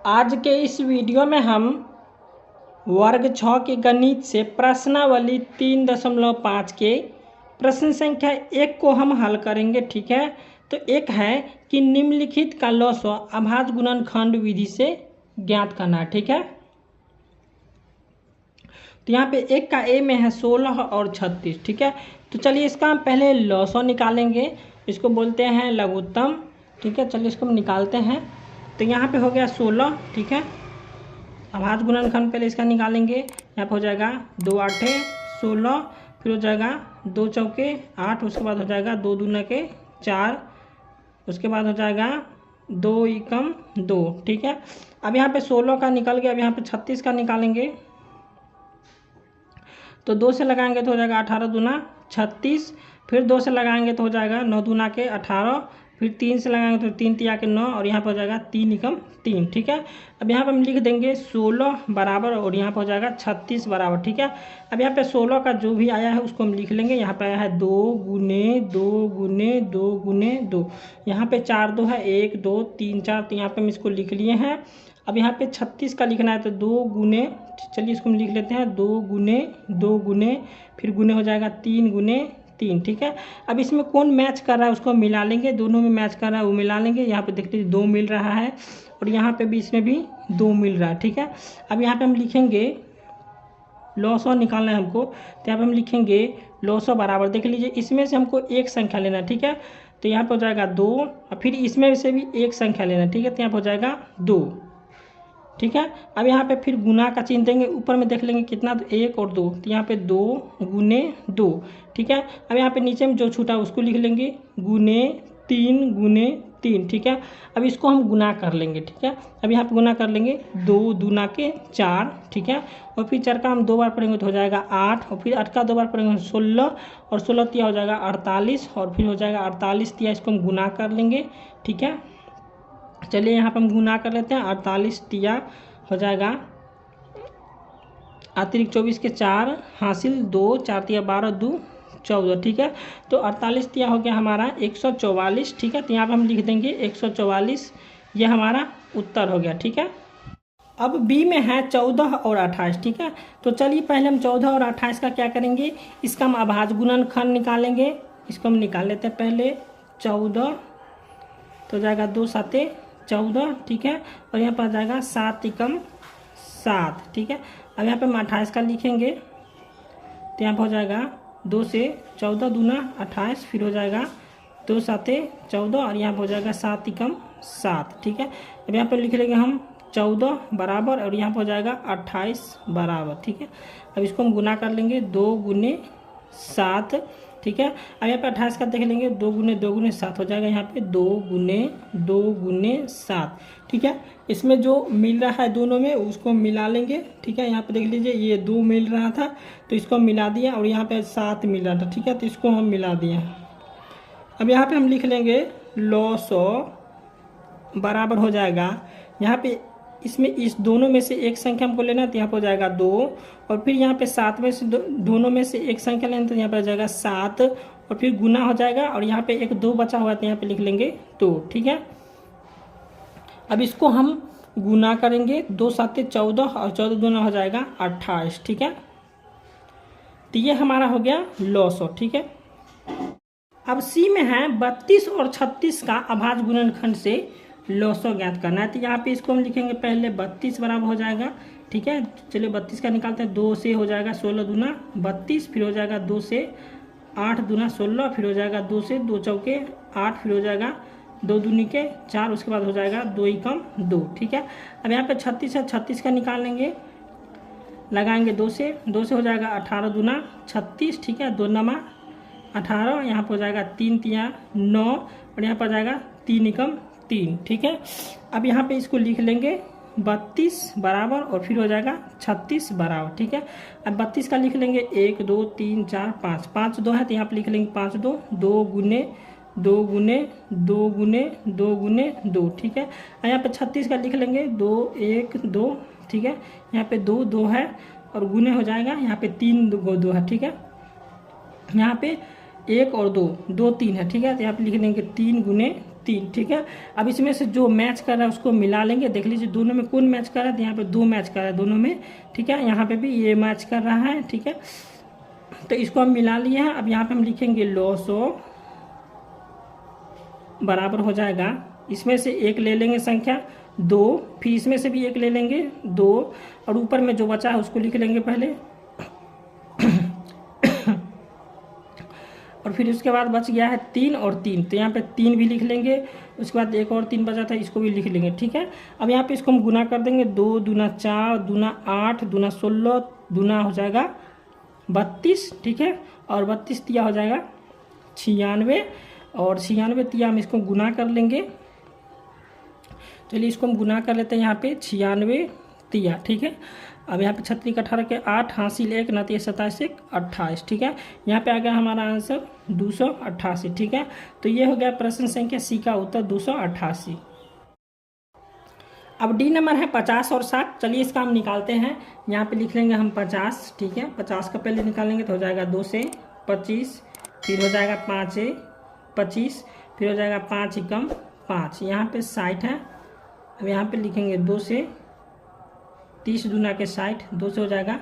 आज के इस वीडियो में हम वर्ग 6 के गणित से प्रश्नावली 3.5 के प्रश्न संख्या 1 को हम हल करेंगे। ठीक है, तो एक है कि निम्नलिखित का लॉस अभाज्य गुणनखंड विधि से ज्ञात करना। ठीक है, तो यहाँ पे एक का ए में है 16 और 36। ठीक है, तो चलिए इसका हम पहले लॉस निकालेंगे, इसको बोलते हैं लघुत्तम। ठीक है, चलिए इसको हम निकालते हैं। तो यहाँ पे हो गया 16। ठीक है, अभाज्य गुणनखंड पहले इसका निकालेंगे। यहाँ पे हो जाएगा 2 8 16, फिर हो जाएगा 2 चौके 8, उसके बाद हो जाएगा 2 दूना के 4, उसके बाद हो जाएगा 2 एकम 2। ठीक है, अब यहाँ पे 16 का निकल गया। अब यहाँ पे 36 का निकालेंगे, तो 2 से लगाएंगे तो हो जाएगा 18 दूना 36, फिर 2 से लगाएंगे तो हो जाएगा 9 दूना के 18, फिर 3 से लगाएंगे तो 3 तिया के 9, और यहाँ पर हो जाएगा 3 एकम 3। ठीक है, अब यहाँ पर हम लिख देंगे 16 बराबर, और यहाँ पर हो जाएगा 36 बराबर। ठीक है, अब यहाँ पे 16 का जो भी आया है उसको हम लिख लेंगे। यहाँ पे आया है 2 गुने 2 गुने 2 गुने 2, यहाँ पे 4 2 है 1 2 3 4, तो यहाँ पे हम इसको लिख लिए हैं। अब यहाँ पे 36 का लिखना है, तो 2 गुने, चलिए इसको हम लिख लेते हैं 2 गुने 2 गुने, फिर गुने हो जाएगा 3 गुने 3। ठीक है, अब इसमें कौन मैच कर रहा है उसको मिला लेंगे, दोनों में मैच कर रहा है वो मिला लेंगे। यहाँ पे देखते हैं 2 मिल रहा है, और यहाँ पे भी इसमें भी 2 मिल रहा है। ठीक है, अब यहाँ पे हम लिखेंगे लॉस निकालना है हमको, तो यहाँ पे हम लिखेंगे लॉस बराबर, देख लीजिए इसमें से हमको एक संख्या लेना है। ठीक है, तो यहाँ पे हो जाएगा 2, और फिर इसमें से भी एक संख्या लेना है। ठीक है, तो यहाँ पे हो जाएगा 2। ठीक है, अब यहाँ पे फिर गुना का चिन्ह देंगे, ऊपर में देख लेंगे कितना, तो 1 और 2, तो यहाँ पे 2 गुने 2। ठीक है, अब यहाँ पे नीचे में जो छूटा उसको लिख लेंगे गुने 3 गुने 3। ठीक है, अब इसको हम गुना कर लेंगे। ठीक है, अब यहाँ पे गुना कर लेंगे 2 दूना के 4। ठीक है, और फिर 4 का हम 2 बार पढ़ेंगे तो हो जाएगा 8, और फिर 8 का 2 बार पढ़ेंगे 16, और 16 तिया हो जाएगा 48, और फिर हो जाएगा 48 तिया, इसको हम गुना कर लेंगे। ठीक है, चलिए यहाँ पर हम गुना कर लेते हैं। 48 तिया हो जाएगा अतिरिक्त 24 के 4 हासिल 2, 4 तिया 12 2 14। ठीक है, तो 48 तिया हो गया हमारा 144। ठीक है, तो यहाँ पर हम लिख देंगे 144, यह हमारा उत्तर हो गया। ठीक है, अब बी में है 14 और 28। ठीक है, तो चलिए पहले हम 14 और 28 का क्या करेंगे, इसका हम अभाज्य गुणनखंड निकालेंगे। इसको हम निकाल लेते हैं पहले। 14 तो जाएगा 2 7 14। ठीक है, और यहाँ पर आ जाएगा 7 एकम 7। ठीक है, अब यहाँ पे हम 28 का लिखेंगे, तो यहाँ पर हो जाएगा 2 से 14 दूना 28, फिर हो जाएगा 2 7 14, और यहाँ पर हो जाएगा 7 एकम 7। ठीक है, अब यहाँ पर लिख लेंगे हम 14 बराबर, और यहाँ पर हो जाएगा 28 बराबर। ठीक है, अब इसको हम गुना कर लेंगे 2 गुने 7। ठीक है, अब यहाँ पे 28 का देख लेंगे 2 गुने 7 हो जाएगा यहाँ पे 2 गुने 7। ठीक है, इसमें जो मिल रहा है दोनों में उसको मिला लेंगे। ठीक है, यहाँ पे देख लीजिए ये 2 मिल रहा था तो इसको मिला दिया, और यहाँ पे 7 मिल रहा था। ठीक है, तो इसको हम मिला दिए। अब यहाँ पे हम लिख लेंगे लॉस बराबर हो जाएगा, यहाँ पे इसमें इस दोनों में से एक संख्या हमको लेना है, तो यहाँ पर हो जाएगा 2, और फिर यहाँ पे 7 में से दोनों में से एक संख्या लेना, तो यहाँ पर हो जाएगा 7, और फिर गुना हो जाएगा, और यहाँ पे एक 2 बचा हुआ है तो यहाँ पे लिख लेंगे 2। ठीक है, अब इसको हम गुना करेंगे 2 7 14, और 14 गुना हो जाएगा 28। ठीक है, तो ये हमारा हो गया लॉस। ठीक है, अब सी में है 32 और 36 का अभाज्य गुणनखंड से लॉसो ज्ञात करना है। तो यहाँ पे इसको हम लिखेंगे पहले 32 बराबर हो जाएगा। ठीक है, चलिए 32 का निकालते हैं। 2 से हो जाएगा 16 दूना 32, फिर हो जाएगा 2 से 8 दूना 16, फिर हो जाएगा 2 से 2 चौके 8, फिर हो जाएगा 2 दूनी के 4, उसके बाद हो जाएगा 2 एकम 2। ठीक है, अब यहाँ पे 36 है, 36 का निकाल लेंगे, लगाएंगे 2 से हो जाएगा 18 दूना 36। ठीक है, 2 नमा 18, यहाँ पर हो जाएगा 3 तिया 9, और यहाँ पर जाएगा 3 एकम 3। ठीक है, अब यहाँ पे इसको लिख लेंगे 32 बराबर, और फिर हो जाएगा 36 बराबर। ठीक है, अब 32 का लिख लेंगे 1 2 3 4 5, 5 2 है तो यहाँ पे लिख लेंगे 5 2 2 गुने 2 गुने 2 गुने 2 गुने 2। ठीक है, यहाँ पे 36 का लिख लेंगे 2 1 2। ठीक है, यहाँ पे 2 2 है, और गुने हो जाएगा यहाँ पे 3 2 है। ठीक है, यहाँ पे 1 और 2 2 3 है। ठीक है, तो यहाँ पे लिख लेंगे 3 गुने 3, ठीक है। अब इसमें से जो मैच कर रहा है उसको मिला लेंगे। देख लीजिए दोनों में कौन मैच कर रहा है, तो यहाँ पे 2 मैच कर रहा है दोनों में, ठीक है। यहाँ पे भी ये मैच कर रहा है, ठीक है। तो इसको हम मिला लिए हैं। अब यहाँ पे हम लिखेंगे लॉसो बराबर हो जाएगा, इसमें से एक ले लेंगे संख्या 2, फिर इसमें से भी एक ले लेंगे 2, और ऊपर में जो बचा है उसको लिख लेंगे पहले और फिर उसके बाद बच गया है 3 और 3, तो यहाँ पे 3 भी लिख लेंगे। उसके बाद एक और 3 बचा था, इसको भी लिख लेंगे, ठीक है। अब यहाँ पे इसको हम गुना कर देंगे, 2 दूना 4, दूना 8, दूना 16, दूना हो जाएगा 32, ठीक है। और 32 तिया हो जाएगा 96, और 96 तिया हम इसको गुना कर लेंगे। चलिए इसको हम गुना कर लेते हैं यहाँ पे 96 तिया, ठीक है। अब यहाँ पे 36 18 के 8 हासिल 1 ना 27 1 28, ठीक है। यहाँ पे आ गया हमारा आंसर 288, ठीक है। तो ये हो गया प्रश्न संख्या सी का उत्तर 288। अब डी नंबर है 50 और 60। चलिए इसका हम निकालते हैं। यहाँ पे लिख लेंगे हम 50, ठीक है। 50 का पहले निकालेंगे तो हो जाएगा 2 से 25, फिर हो जाएगा 5 से 25, फिर हो जाएगा 5 एकम 5। यहाँ पे 60 है। अब यहाँ पे लिखेंगे 2 से 30 दूना के 60, 2 से हो जाएगा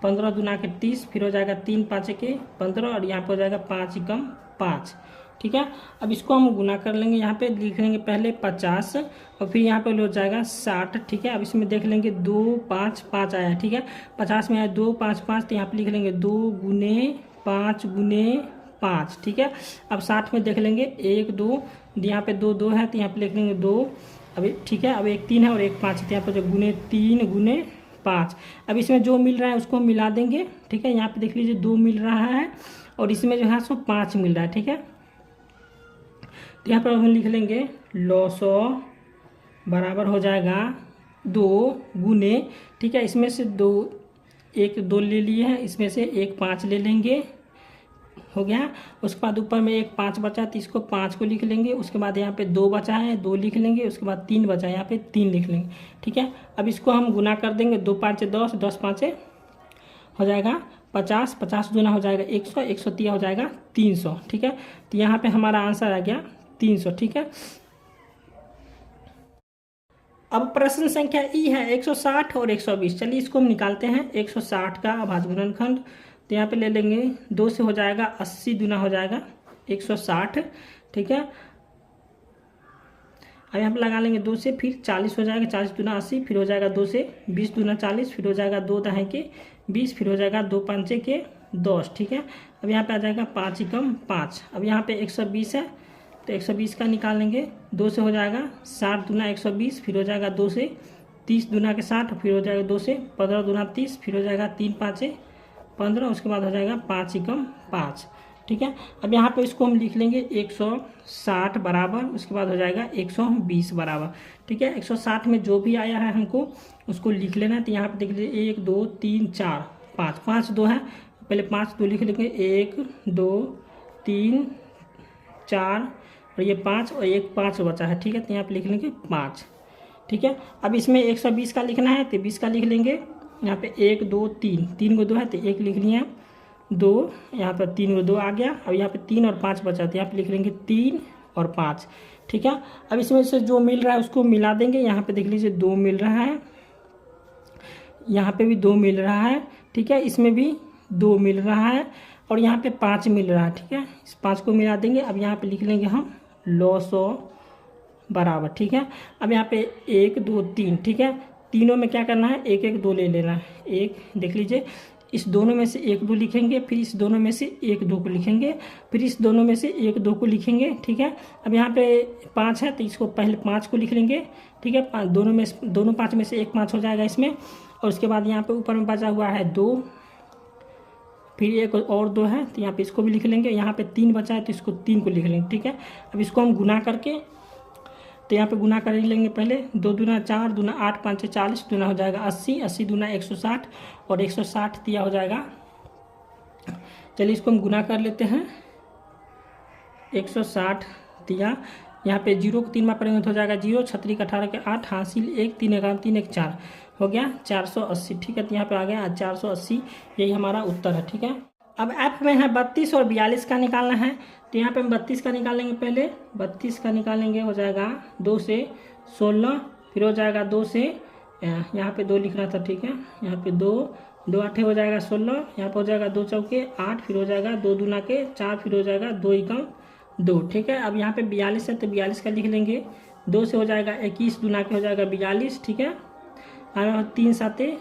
15 दूना के 30, फिर हो जाएगा 3 5 के 15, और यहाँ पे हो जाएगा 5 एकम 5, ठीक है। अब इसको हम गुना कर लेंगे। यहाँ पे लिख लेंगे पहले 50, और फिर यहाँ पे हो जाएगा 60, ठीक है। अब इसमें देख लेंगे 2 5 5 आया, ठीक है। 50 में आया 2 5 5, तो यहाँ पे लिख लेंगे 2 गुने 5 गुने 5, ठीक है। अब 60 में देख लेंगे 1 2, यहाँ पे 2 2 है, तो यहाँ पे लिख लेंगे 2, अभी ठीक है। अब एक 3 है और एक 5 है, तो यहाँ पर जो गुने 3 गुने 5। अब इसमें जो मिल रहा है उसको मिला देंगे, ठीक है। यहाँ पे देख लीजिए 2 मिल रहा है और इसमें जो है सो 5 मिल रहा है, ठीक है। तो यहाँ पर हम लिख लेंगे लॉसो बराबर हो जाएगा 2 गुने, ठीक है। इसमें से 2 एक 2 ले लिए हैं, इसमें से एक 5 ले लेंगे, हो गया। उसके बाद ऊपर में एक 5 बचा, तो इसको 5 को लिख लेंगे। उसके बाद यहाँ पे 2 बचा है, 2 लिख लेंगे। उसके बाद 3 बचा है, यहाँ पे 3 लिख लेंगे, ठीक है। अब इसको हम गुना कर देंगे, 2 5 10, 10 5 हो जाएगा 50, 50 दूना हो जाएगा 100, 100 तिया हो जाएगा 300, ठीक है। तो यहाँ पे हमारा आंसर आ गया 300, ठीक है। अब प्रश्न संख्या ई है 160 और 120। चलिए इसको हम निकालते हैं। 160 का अभाज्य गुणनखंड, तो यहाँ पे ले लेंगे 2 से हो जाएगा 80 दूना हो जाएगा 160, ठीक है। अब यहाँ पे लगा लेंगे 2 से, फिर 40 हो जाएगा, 40 दूना 80, फिर हो जाएगा 2 से 20 दूना 40, फिर हो जाएगा 2 दहें के 20, फिर हो जाएगा 2 5 के 10, ठीक है। अब यहाँ पे आ जाएगा 5 एकम 5। अब यहाँ पे 120 है, तो 120 का निकाल लेंगे। 2 से हो जाएगा 60 दूना 120, फिर हो जाएगा 2 से 30 दूना के 60, फिर हो जाएगा 2 से 15 दूना 30, फिर हो जाएगा 3 5 15, उसके बाद हो जाएगा 5 एकम 5, ठीक है। अब यहाँ पे इसको हम लिख लेंगे 160 बराबर, उसके बाद हो जाएगा 120 बराबर, ठीक है। 160 में जो भी आया है हमको उसको लिख लेना है। तो यहाँ पे देख लीजिए 1 2 3 4 5, 5 2 है, पहले 5 2 लिख लेंगे, 1 2 3 4 और ये 5 और एक 5 बचा है, ठीक है। तो यहाँ पे लिख लेंगे 5, ठीक है। अब इसमें 120 का लिखना है, तो 20 का लिख लेंगे। यहाँ पे 1 2 3, 3 को 2 है, तो 1 लिख लिया, 2 यहाँ पर 3 को 2 आ गया। अब यहाँ पे 3 और 5 बचा, तो यहाँ पे लिख लेंगे 3 और 5, ठीक है। अब इसमें से जो मिल रहा है उसको मिला देंगे। यहाँ पे देख लीजिए 2 मिल रहा है, यहाँ पे भी 2 मिल रहा है, ठीक है। इसमें भी 2 मिल रहा है और यहाँ पे 5 मिल रहा है, ठीक है। इस 5 को मिला देंगे। अब यहाँ पे लिख लेंगे हम लॉसो बराबर, ठीक है। अब यहाँ पे 1 2 3, ठीक है। तीनों में क्या करना है, 1 1 2 ले लेना है। एक देख लीजिए, इस दोनों में से 1 2 लिखेंगे, फिर इस दोनों में से 1 2 को लिखेंगे, फिर इस दोनों में से 1 2 को लिखेंगे, ठीक है। अब यहाँ पे 5 है, तो इसको पहले 5 को लिख लेंगे, ठीक है। दोनों 5 में से एक 5 हो जाएगा इसमें, और उसके बाद यहाँ पे ऊपर में बचा हुआ है 2, फिर एक और 2 है, तो यहाँ पे इसको भी लिख लेंगे। यहाँ पे 3 बचा है, तो इसको 3 को लिख लेंगे, ठीक है। अब इसको हम गुना करके, तो यहाँ पे गुना कर लेंगे पहले। 2 दूना 4 दूना 8 5 40 दूना हो जाएगा 80, 80 दूना 160 और 160 दिया हो जाएगा। चलिए इसको हम गुना कर लेते हैं। 160 दिया, यहाँ पे 0 को 3 में पढ़ेंगे तो हो जाएगा 0, 36 18 के 8 हासिल 1 3 11 3 1 4 हो गया 480, ठीक है। तो यहाँ पे आ गया 480, यही हमारा उत्तर है, ठीक है। अब एफ में है 32 और 42 का निकालना है। तो यहाँ पे हम 32 का निकालेंगे, पहले 32 का निकालेंगे, हो जाएगा 2 से 16, फिर हो जाएगा 2 से, यहाँ पे 2 लिखना था, ठीक है, यहाँ पे 2, 2 8 हो जाएगा 16, यहाँ पे हो जाएगा 2 चौके 8, फिर हो जाएगा 2 दूना के 4, फिर हो जाएगा 2 एकम 2, ठीक है। अब यहाँ पे 42 है तो 42 का लिख लेंगे, 2 से हो जाएगा 21, दूना के हो जाएगा 42, ठीक है, और 3 7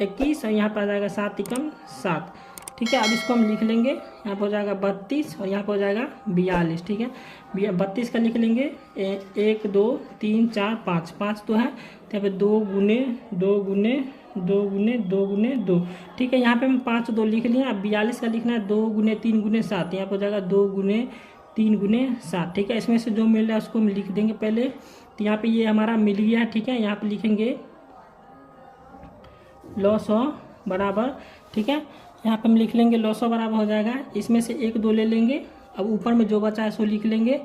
21, और यहाँ पर आ जाएगा 7 एकम 7, ठीक है। अब इसको हम लिख लेंगे, यहाँ पर हो जाएगा 32 और यहाँ पर हो जाएगा 42, ठीक है। 32 का लिख लेंगे, 1 2 3 4 5, 5 तो है, तो यहाँ पे 2 गुने 2 गुने 2 गुने 2 गुने 2, ठीक है। यहाँ पे हम 5 2 लिख लिए। अब 42 का लिखना है 2 गुने 3 गुने 7, यहाँ पर हो जाएगा 2 गुने 3 गुने 7, ठीक है। इसमें से जो मिल रहा है उसको हम लिख देंगे पहले। तो यहाँ पे ये हमारा मिल गया है, ठीक है। यहाँ पे लिखेंगे लॉ 100 बराबर, ठीक है, यहाँ पे हम लिख लेंगे लॉ 100 बराबर हो जाएगा, इसमें से 1 2 ले लेंगे। अब ऊपर में जो बचा है सो लिख लेंगे,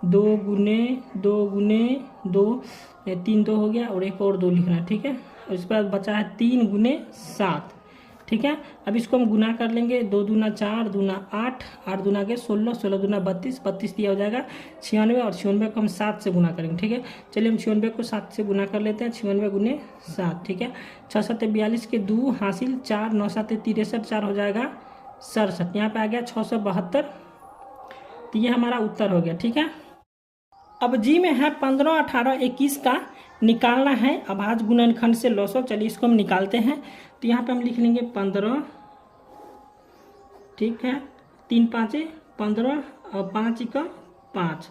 2 गुने 2 गुने 2, 3 2 हो गया, और एक और 2 लिखना है, ठीक है। और इस पर बचा है 3 गुने 7, ठीक है। अब इसको हम गुना कर लेंगे, 2 दूना 4, दूना 8, 8 दूना के 16, 16 दूना 32, 32 दिया हो जाएगा 96, और 96 को हम 7 से गुना करेंगे, ठीक है। चलिए हम 96 को 7 से गुना कर लेते हैं, 96 गुने 7, ठीक है। 6 7 42 के 2 हासिल 4, 9 7 63, 4 हो जाएगा 67, यहाँ पे आ गया 672। तो ये हमारा उत्तर हो गया, ठीक है। अब जी में है 15 18 21 का निकालना है अभाज्य गुणनखंड से लॉ 100। चलिए इसको हम निकालते हैं। तो यहाँ पे हम लिख लेंगे 15, ठीक है, 3 5 15 और 5 एकम 5।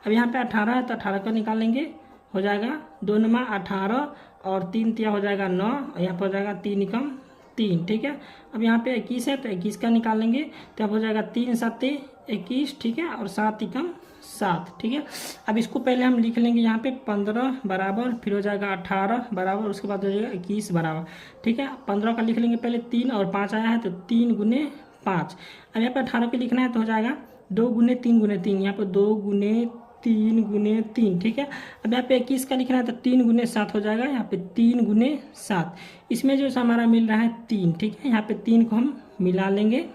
अब यहाँ पे 18 है तो 18 का निकालेंगे, हो जाएगा 2 9 18, और 3 तिया हो जाएगा 9, और यहाँ पर हो जाएगा 3 एकम 3, ठीक है। अब यहाँ पे 21 है तो 21 का निकालेंगे, तो अब हो जाएगा 3 7 21, ठीक है, और 7 एकम 7, ठीक है। अब इसको पहले हम लिख लेंगे यहाँ पे 15 बराबर, फिर हो जाएगा 18 बराबर, उसके बाद हो जाएगा 21 बराबर, ठीक है। 15 का लिख लेंगे पहले 3, और 5 आया है तो 3 गुने 5। अब यहाँ पे 18 पे लिखना है तो हो जाएगा 2 गुने 3 गुने 3, यहाँ पे 2 गुने 3 गुने 3, ठीक है। अब यहाँ पे 21 का लिखना है तो 3 गुने 7 हो जाएगा, यहाँ पे 3 गुने 7। इसमें जो हमारा मिल रहा है 3, ठीक है, यहाँ पे 3 को हम मिला लेंगे,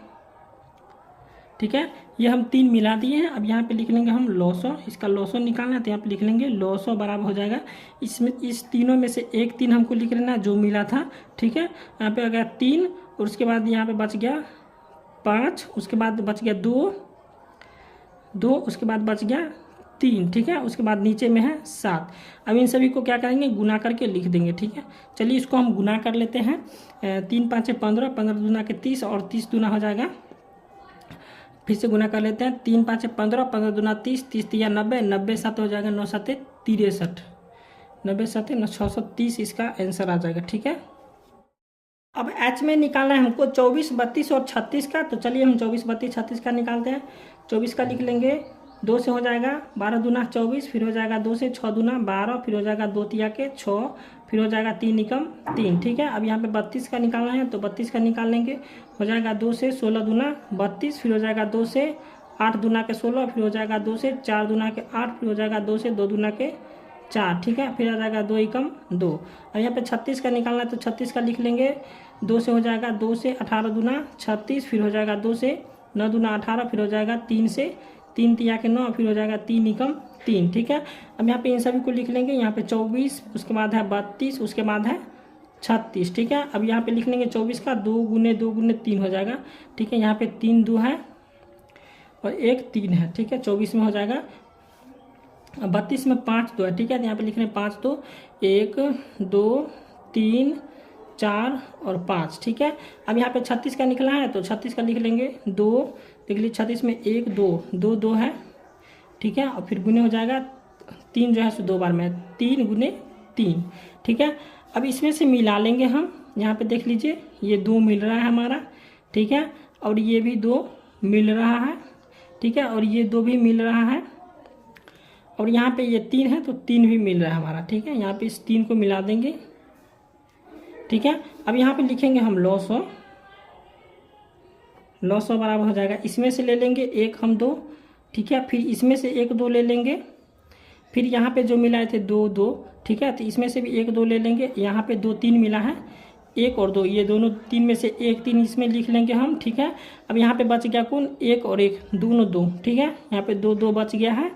ठीक है। ये हम 3 मिला दिए हैं। अब यहाँ पे लिख लेंगे हम लॉ 100, इसका लॉ 100 निकालना है तो यहाँ पे लिख लेंगे लॉ 100 बराबर हो जाएगा, इसमें इस तीनों में से एक 3 हमको लिख लेना जो मिला था, ठीक है। यहाँ पे आ गया 3, और उसके बाद यहाँ पे बच गया 5, उसके बाद बच गया 2, उसके बाद बच गया 3, ठीक है। उसके बाद नीचे में है 7। अब इन सभी को क्या करेंगे, गुना करके लिख देंगे, ठीक है। चलिए इसको हम गुना कर लेते हैं। 3 5 15, 15 दूना के 30, और 30 दूना हो जाएगा, फिर से गुना कर लेते हैं। 3 5 15, 15 दूना 30, 30 तिया 90, 90 7 हो जाएगा 9 7 63, 90 7 630 इसका आंसर आ जाएगा, ठीक है। अब एच में निकालना है हमको 24 32 और 36 का। तो चलिए हम 24 32 36 का निकालते हैं। 24 का लिख लेंगे, 2 से हो जाएगा 12 दूना 24, फिर हो जाएगा 2 से 6 दूना 12, फिर हो जाएगा 2 तिया के 6, फिर हो जाएगा 3 एकम 3, ठीक है। अब यहाँ पे 32 का निकालना है तो 32 का निकाल लेंगे, हो जाएगा 2 से 16 दूना 32, फिर हो जाएगा 2 से 8 दूना के 16, फिर हो जाएगा 2 से 4 दूना के 8, फिर हो जाएगा 2 से 2 दूना के 4, ठीक है, फिर आ जाएगा 2 एकम 2। अब यहाँ पे 36 का निकालना है तो 36 का लिख लेंगे, 2 से हो जाएगा 2 से 18 दूना 36, फिर हो जाएगा 2 से 9 दूना 18, फिर हो जाएगा 3 से 3 तिया के 9, फिर हो जाएगा 3 एकम 3, ठीक है। अब यहाँ पे इन सभी को लिख लेंगे, यहाँ पे 24, उसके बाद है 32, उसके बाद है 36, ठीक है। अब यहाँ पे लिख लेंगे 24 का 2 गुने 3 हो जाएगा, ठीक है। यहाँ पे 3 2 है और 1 3 है, ठीक है। 24 में हो जाएगा, 32 में 5 2 है, ठीक है। तो यहाँ पे लिख रहे हैं 5 2, 1 2 3 4 और 5, ठीक है। अब यहाँ पे 36 का निकला है तो 36 का लिख लेंगे 2, देख लीजिए 36 में 1 2 2 2 है, ठीक है। और फिर गुने हो जाएगा 3 जो है सो 2 बार में 3 गुने 3, ठीक है। अब इसमें से मिला लेंगे हम, यहाँ पे देख लीजिए ये 2 मिल रहा है हमारा, ठीक है, और ये भी 2 मिल रहा है, ठीक है, और ये 2 भी मिल रहा है, और यहाँ पे ये 3 है तो 3 भी मिल रहा है हमारा, ठीक है। यहाँ पे इस 3 को मिला देंगे, ठीक है। अब यहाँ पे लिखेंगे हम लॉ 100 बराबर हो जाएगा, इसमें से ले लेंगे 1 हम 2, ठीक है, फिर इसमें से 1 2 ले लेंगे, फिर यहाँ पे जो मिलाए थे 2 2, ठीक है, तो इसमें से भी 1 2 ले लेंगे, यहाँ पे 2 3 मिला है, 1 और 2, ये दोनों 3 में से एक 3 इसमें लिख लेंगे हम, ठीक है। अब यहाँ पे बच गया कौन, 1 और 1 दोनों 2, ठीक है। यहाँ पे 2 2 बच गया है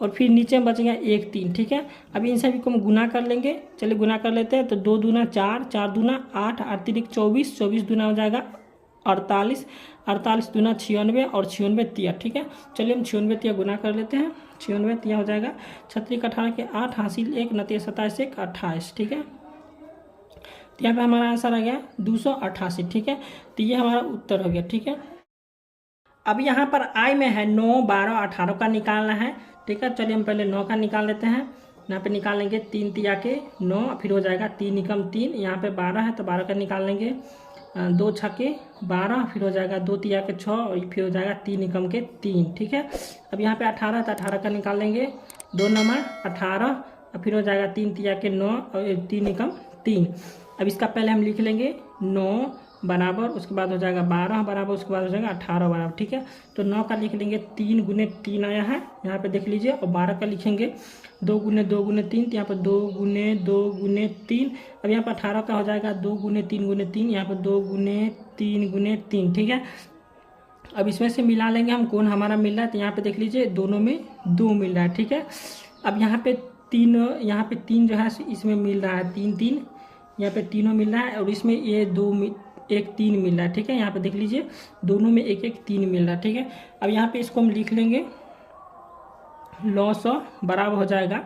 और फिर नीचे में बच गया 1 3, ठीक है। अब इन सभी को हम गुना कर लेंगे, चलिए गुना कर लेते हैं। तो 2 दूना 4, 4 दूना 8, 8 तिरिक 24, 24 दूना हो जाएगा 48, 48 दूना 96 और 96 तिया, ठीक है। चलिए हम 96 तिया गुना कर लेते हैं। 96 तिया हो जाएगा 36 18 के 8 हासिल 1 9 27 1 28, ठीक है। तो यहाँ पे हमारा आंसर आ गया 288, ठीक है। तो ये हमारा उत्तर हो गया, ठीक है। अब यहाँ पर आई में है 9 12 18 का निकालना है, ठीक है। चलिए हम पहले 9 का निकाल लेते हैं। यहाँ पे निकाल लेंगे 3 तिया के 9, फिर हो जाएगा 3 एकम 3, यहाँ पे 12 है तो 12 का निकाल लेंगे, 2 छक्के 12, फिर हो जाएगा 2 तिया के 6 और फिर हो जाएगा 3 एकम के 3, ठीक है। अब यहाँ पे 18 तो 18 का निकाल लेंगे, 2 नमा 18 और फिर हो जाएगा 3 तिया के 9 और 3 एकम 3। अब इसका पहले हम लिख लेंगे 9 बराबर, उसके बाद हो जाएगा 12 बराबर, उसके बाद हो जाएगा 18 बराबर, ठीक है। तो 9 का लिख लेंगे 3 गुने 3 आया है यहाँ पे देख लीजिए, और 12 का लिखेंगे 2 गुने 2 गुने 3, तो यहाँ पर 2 गुने 2 गुने 3। अब यहाँ पर 18 का हो जाएगा 2 गुने 3 गुने 3, यहाँ पर 2 गुने 3 गुने 3, ठीक है। अब इसमें से मिला लेंगे हम कौन हमारा मिल रहा है, तो यहाँ पे देख लीजिए दोनों में 2 मिल रहा है, ठीक है। अब यहाँ पे 3 जो है इसमें मिल रहा है 3 3, यहाँ पे तीनों मिल रहा है और इसमें ये 2 1 3 मिल रहा है, ठीक है। यहाँ पे देख लीजिए दोनों में 1 1 3 मिल रहा है, ठीक है। अब यहाँ पे इसको हम लिख लेंगे 900 बराबर हो जाएगा,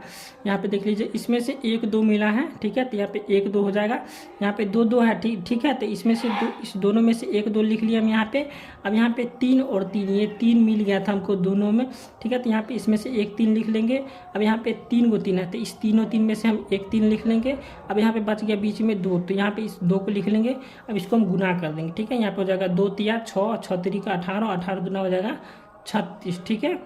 यहाँ पे देख लीजिए इसमें से 1 2 मिला है, ठीक है। तो यहाँ पे 1 2 हो जाएगा, यहाँ पे 2 2 है, ठीक है। तो इसमें से इस दोनों में से 1 2 लिख लिया हम यहाँ पे। अब यहाँ पे 3 और 3, ये 3 मिल गया था हमको दोनों में, ठीक है। तो यहाँ पे इसमें से 1 3 लिख लेंगे। अब यहाँ पे 3 गो 3 है, तो इस तीनों 3 में से हम 1 3 लिख लेंगे। अब यहाँ पे बच गया बीच में 2, तो यहाँ पे इस 2 को लिख लेंगे। अब इसको हम गुना कर देंगे, ठीक है। यहाँ पे हो जाएगा 2 तिया 6, 6 तिरी का 18, 18 दूना हो जाएगा 36, ठीक है।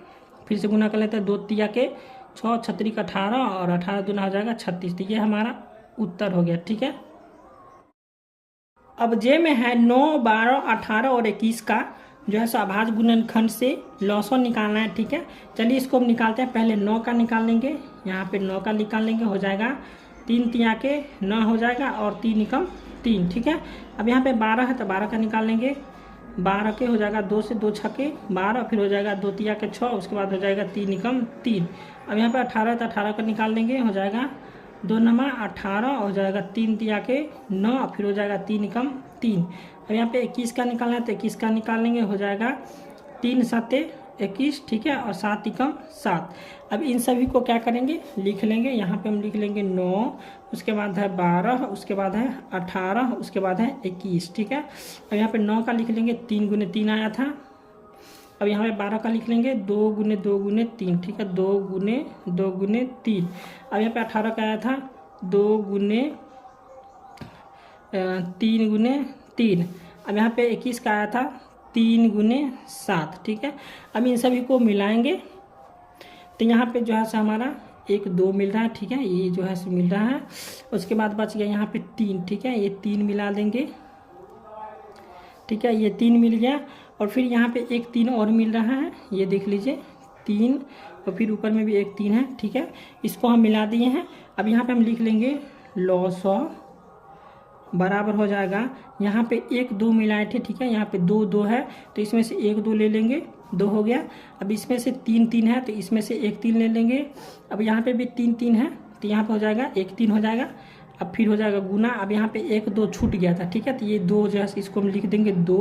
फिर से गुना कर लेते हैं, 2 तिया के 6, 6 तिरी का 18 और 18 दूना हो जाएगा 36, तो ये हमारा उत्तर हो गया, ठीक है। अब जे में है 9 12 18 और 21 का जो है सो अभाज्य गुणनखंड से लॉसो निकालना है, ठीक है। चलिए इसको हम निकालते हैं। पहले 9 का निकाल लेंगे, यहाँ पे 9 का निकाल लेंगे, हो जाएगा 3 तिया के 9 हो जाएगा और 3 एकम 3, ठीक है। अब यहाँ पे 12 है तो 12 का निकाल लेंगे, 12 के हो जाएगा 2 से 2 छक्के 12, फिर हो जाएगा 2 तिया के 6, उसके बाद हो जाएगा 3 एकम 3। अब यहाँ पे 18 तो 18 का निकाल लेंगे, हो जाएगा 2 नमा 18 हो जाएगा 3 तिया के 9, फिर हो जाएगा 3 एकम 3। अब यहाँ पे 21 का निकालना है तो 21 का निकाल लेंगे, हो जाएगा 3 7 21, ठीक है, और 7 एकम 7। अब इन सभी को क्या करेंगे, लिख लेंगे। यहाँ पे हम लिख लेंगे 9, उसके बाद है 12, उसके बाद है 18, उसके बाद है 21, ठीक है। अब यहाँ पे 9 का लिख लेंगे, 3 गुने 3 आया था। अब यहाँ पे 12 का लिख लेंगे, 2 गुने 2 गुने 3, ठीक है, 2 गुने 2 गुने 3। अब यहाँ पे 18 का आया था 2 गुने 3 गुने 3। अब यहाँ पे 21 का आया था 3 गुने 7, ठीक है। अब इन सभी को मिलाएंगे तो यहाँ पे जो है सो हमारा 1 2 मिल रहा है, ठीक है, ये जो है सो मिल रहा है। उसके बाद बच गया यहाँ पे 3, ठीक है, ये 3 मिला देंगे, ठीक है, ये 3 मिल गया। और फिर यहाँ पे 1 3 और मिल रहा है, ये देख लीजिए 3, और फिर ऊपर में भी 1 3 है, ठीक है। इसको हम मिला दिए हैं। अब यहाँ पे हम लिख लेंगे लॉसो बराबर हो जाएगा, यहाँ पे 1 2 मिलाए थे, ठीक है, यहाँ पे 2 2 है तो इसमें से 1 2 ले लेंगे, 2 हो गया। अब इसमें से 3 3 है तो इसमें से 1 3 ले लेंगे। अब यहाँ पे भी 3 3 है तो यहाँ पे हो जाएगा 1 3 हो जाएगा। अब फिर हो जाएगा गुना। अब यहाँ पे 1 2 छूट गया था, ठीक है, तो ये 2 जो है इसको हम लिख देंगे 2।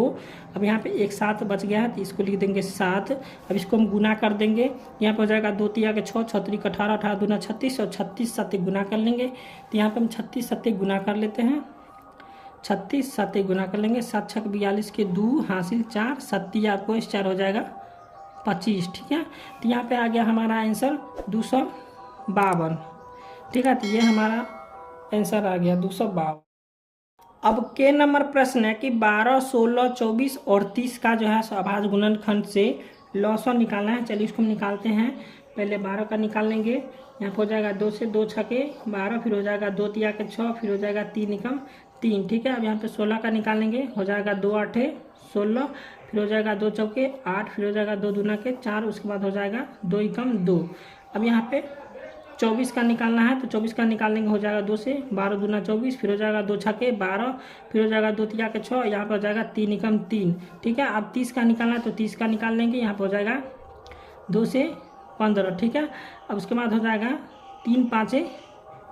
अब यहाँ पे 1 7 बच गया है तो इसको लिख देंगे 7। अब इसको हम गुना कर देंगे, यहाँ पे हो जाएगा 2 तिया के 6, 6 तिरी का 18, 18 दूना 36 और 36 7 गुना कर लेंगे। तो यहाँ पे हम 36 7 गुना कर लेते हैं, 36 7 गुना कर लेंगे, 7 6 42 के 2 हासिल 4, 7 आपको इस 4 हो जाएगा 25, ठीक है। तो यहाँ पे आ गया हमारा आंसर 252, ठीक है। तो ये हमारा आंसर आ गया 252। अब के नंबर प्रश्न है कि 12 16 24 और 30 का जो है अभाज्य गुणनखंड से लॉसो निकालना है। चलिए इसको हम निकालते हैं। पहले 12 का निकाल लेंगे, यहाँ पर हो जाएगा 2 से 2 छके 12, फिर हो जाएगा 2 तिया के 6, फिर हो जाएगा 3 एकम 3, ठीक है। अब यहाँ पे 16 का निकालेंगे, हो जाएगा 2 8 16, फिर हो जाएगा 2 चौके 8, फिर हो जाएगा 2 दूना के 4, उसके बाद हो जाएगा 2 एकम 2। अब यहाँ पे 24 का निकालना है तो 24 का निकालेंगे, हो जाएगा 2 से 12 दूना 24, फिर हो जाएगा 2 छक्के 12, फिर हो जाएगा 2 तिया के 6, यहाँ पर हो जाएगा 3 एकम 3, ठीक है। अब 30 का निकालना है तो 30 का निकाल लेंगे, यहाँ पर हो जाएगा 2 से 15, ठीक है। अब उसके बाद हो जाएगा 3 5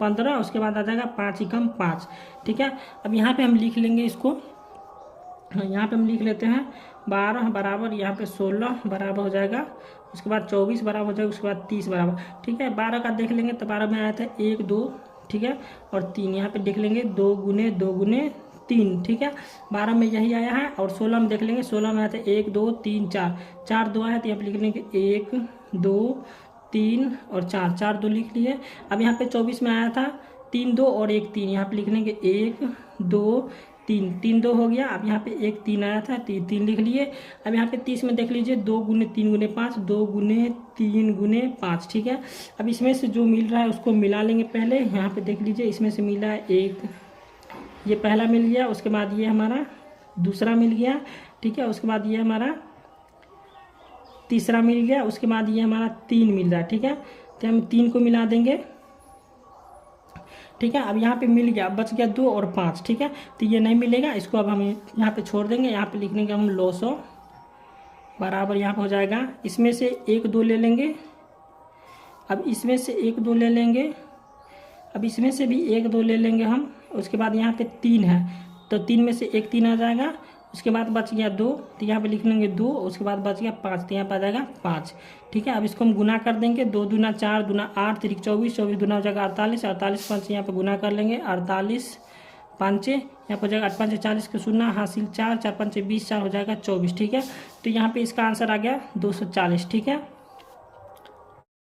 15, उसके बाद आ जाएगा 5 एकम 5, ठीक है। अब यहाँ पे हम लिख लेंगे इसको, यहाँ पे हम लिख लेते हैं 12 बराबर यहाँ पे 16 बराबर हो जाएगा, उसके बाद 24 बराबर हो जाएगा, उसके बाद 30 बराबर, ठीक है। 12 का देख लेंगे तो 12 में आया था 1 2, ठीक है, और 3, यहाँ पे देख लेंगे 2 गुने 2 गुने 3, ठीक है। 12 में यही आया है, और 16 में देख लेंगे, 16 में आया था 1 2 3 4, 4 2 आया तो यहाँ पे लिख लेंगे 1 2 3 और 4, 4 2 लिख लिए। अब यहाँ पे 24 में आया था 3 2 और 1 3, यहाँ पे लिख लेंगे 1 2 3, 3 2 हो गया। अब यहाँ पे 1 3 आया था, 3 लिख लिए। अब यहाँ पे 30 में देख लीजिए 2 गुने 3 गुने 5, 2 गुने 3 गुने 5, ठीक है। अब इसमें से जो मिल रहा है उसको मिला लेंगे पहले, यहाँ पे देख लीजिए इसमें से मिला है 1, ये पहला मिल गया, उसके बाद ये हमारा दूसरा मिल गया, ठीक है, उसके बाद ये हमारा तीसरा मिल गया, उसके बाद ये हमारा 3 मिल रहा है, ठीक है। तो हम 3 को मिला देंगे, ठीक है। अब यहाँ पे मिल गया, बच गया 2 और 5, ठीक है। तो ये नहीं मिलेगा, इसको अब हम यहाँ पे छोड़ देंगे, यहाँ पे लिख लेंगे हम 900 बराबर यहाँ पे हो जाएगा, इसमें से 1 2 ले लेंगे, अब इसमें से 1 2 ले लेंगे, अब इसमें से भी 1 2 ले लेंगे हम, उसके बाद यहाँ पे 3 है तो 3 में से 1 3 आ जाएगा, उसके बाद बच गया 2 तो यहाँ पे लिख लेंगे 2, उसके बाद बच गया 5 तो यहाँ पे आ जाएगा 5, ठीक है। अब इसको हम गुना कर देंगे, 2 दूना 4 दूना 8 3 24, 24 दूना हो जाएगा 48, 48 5 यहाँ पे गुना कर लेंगे, 48 5 यहाँ पर हो जाएगा 8 5 40 के शून्य हासिल 4 4 5 20, 4 हो जाएगा 24, ठीक है। तो यहाँ पे इसका आंसर आ गया 240, ठीक है।